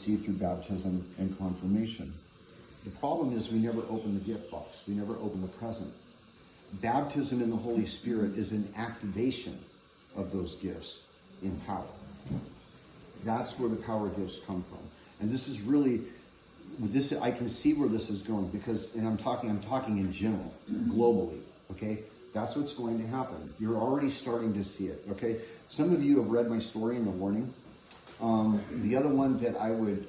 received through baptism and confirmation. The problem is we never open the gift box. We never open the present. Baptism in the Holy Spirit is an activation of those gifts in power. That's where the power gifts come from. And this is really, I can see where this is going because, and I'm talking in general, globally, okay? That's what's going to happen. You're already starting to see it, okay? Some of you have read my story in the warning. The other one that I would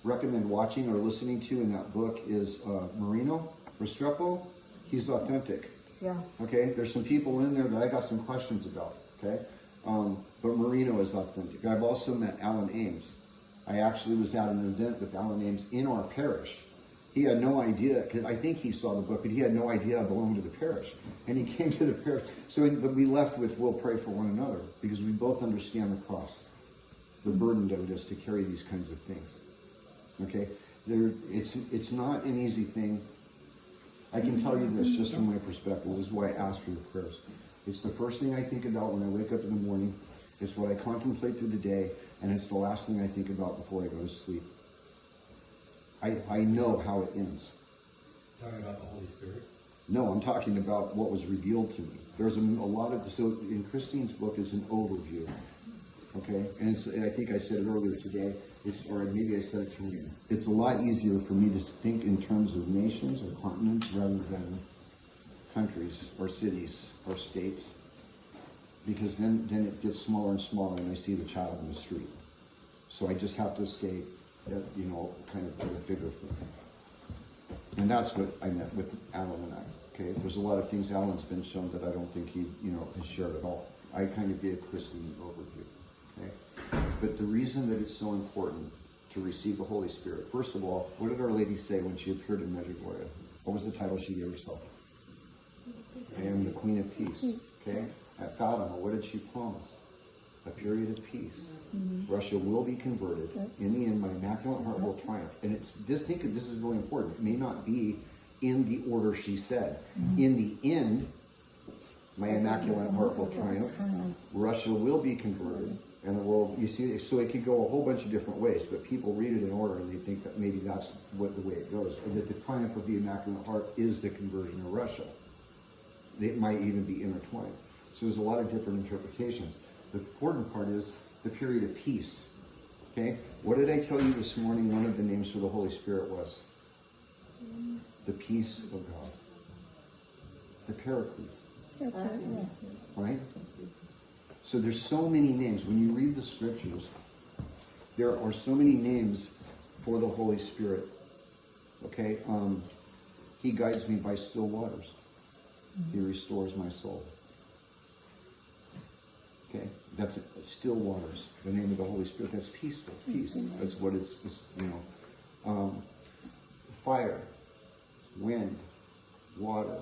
recommend watching or listening to in that book is Marino Restrepo. He's authentic. Yeah. Okay, there's some people in there that I got some questions about, okay? But Marino is authentic. I've also met Alan Ames. I actually was at an event with Alan Ames in our parish. He had no idea, because I think he saw the book, but he had no idea I belonged to the parish. And he came to the parish. So we left with, we'll pray for one another, because we both understand the cross, the burden that it is to carry these kinds of things. Okay? It's not an easy thing. I can tell you this just from my perspective. This is why I ask for your prayers. It's the first thing I think about when I wake up in the morning. It's what I contemplate through the day, and it's the last thing I think about before I go to sleep. I know how it ends. Talking about the Holy Spirit? No, I'm talking about what was revealed to me. There's a lot of, so in Christine's book is an overview. Okay, and I think I said it earlier today, or maybe I said it to you. It's a lot easier for me to think in terms of nations or continents rather than countries or cities or states, because then it gets smaller and smaller, and I see the child in the street. So I just have to stay, kind of at a bigger thing. And that's what I meant with Alan and I. Okay, there's a lot of things Alan's been shown that I don't think he, has shared at all. I kind of gave Christine an overview. Okay? But the reason that it's so important to receive the Holy Spirit, first of all, what did Our Lady say when she appeared in Medjugorje? What was the title she gave herself? I am the Queen of Peace. Okay? At Fatima, what did she promise? A period of peace. Mm-hmm. Russia will be converted. In the end, my Immaculate Heart will triumph. And this is really important. It may not be in the order she said. Mm-hmm. In the end, my Immaculate Heart will triumph. Russia will be converted. And the world, you see, so it could go a whole bunch of different ways, but people read it in order and they think that maybe that's the way it goes. Or that the triumph of the Immaculate Heart is the conversion of Russia. It might even be intertwined. So there's a lot of different interpretations. The important part is the period of peace. Okay? What did I tell you this morning one of the names for the Holy Spirit was? The peace of God. The Paraclete. Right? So there's so many names. When you read the scriptures, there are so many names for the Holy Spirit. Okay? He guides me by still waters. He restores my soul. Okay, that's still waters. The name of the Holy Spirit. That's peaceful. Peace. That's what it's. Fire, wind, water,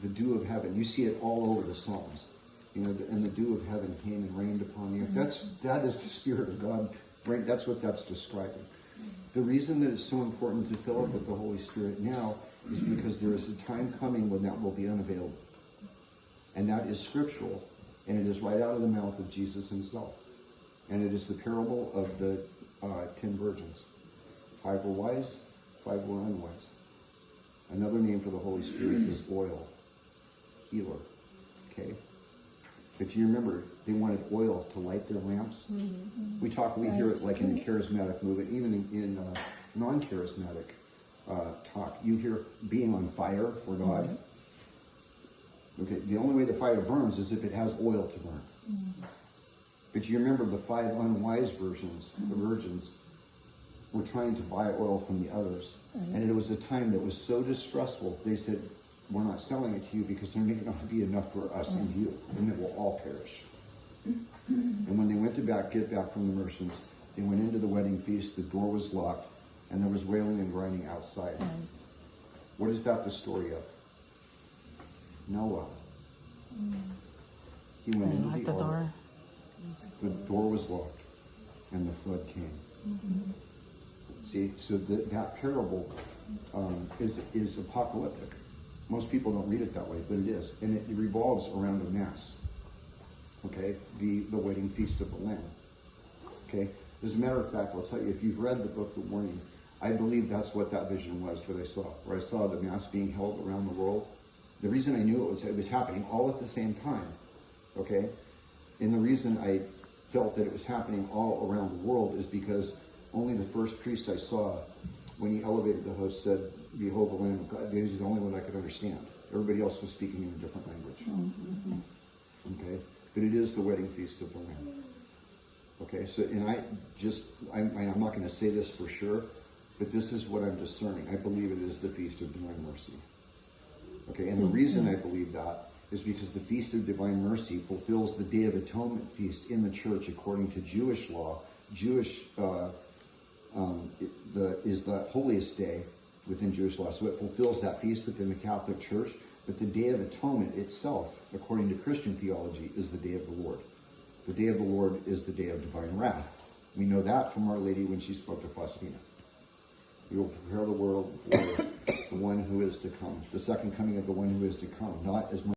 the dew of heaven. You see it all over the Psalms. And the dew of heaven came and rained upon the earth. That is the Spirit of God. Right? That's what that's describing. The reason that it's so important to fill up with the Holy Spirit now is because there is a time coming when that will be unavailable, and that is scriptural. And it is right out of the mouth of Jesus himself. And it is the parable of the 10 virgins. 5 were wise, 5 were unwise. Another name for the Holy Spirit is oil, healer. Okay? But you remember, they wanted oil to light their lamps. Mm-hmm. We hear it like in the charismatic movement, even in non-charismatic talk. You hear being on fire for God. Mm-hmm. Okay, the only way the fire burns is if it has oil to burn. Mm-hmm. But you remember the 5 unwise virgins, the virgins, were trying to buy oil from the others. Mm-hmm. And it was a time that was so distressful, they said, we're not selling it to you because there may not be enough for us and you, and it will all perish. And when they went to get back from the merchants, they went into the wedding feast, the door was locked, and there was wailing and grinding outside. What is that the story of? Noah. He went into the ark. The door was locked, and the flood came. Mm-hmm. See, so that parable is apocalyptic. Most people don't read it that way, but it is, and it revolves around a mass. Okay, the wedding feast of the Lamb. Okay, As a matter of fact, I'll tell you, if you've read the book, The Warning, I believe that's what that vision was that I saw, where I saw the Mass being held around the world. The reason I knew it was happening all at the same time, okay? And the reason I felt that it was happening all around the world is because only the first priest I saw, when he elevated the host, said, "Behold the Lamb of God." He was the only one I could understand. Everybody else was speaking in a different language. Mm-hmm. Okay? But it is the wedding feast of the Lamb. Okay? So, and I'm not going to say this for sure, but this is what I'm discerning. I believe it is the Feast of Divine Mercy. Okay? And the reason I believe that is because the Feast of Divine Mercy fulfills the Day of Atonement feast in the church according to Jewish law. Is the holiest day within Jewish law. So it fulfills that feast within the Catholic Church. But the Day of Atonement itself, according to Christian theology, is the Day of the Lord. The Day of the Lord is the Day of Divine Wrath. We know that from Our Lady when she spoke to Faustina. We will prepare the world for the one who is to come, the second coming of the one who is to come, not as much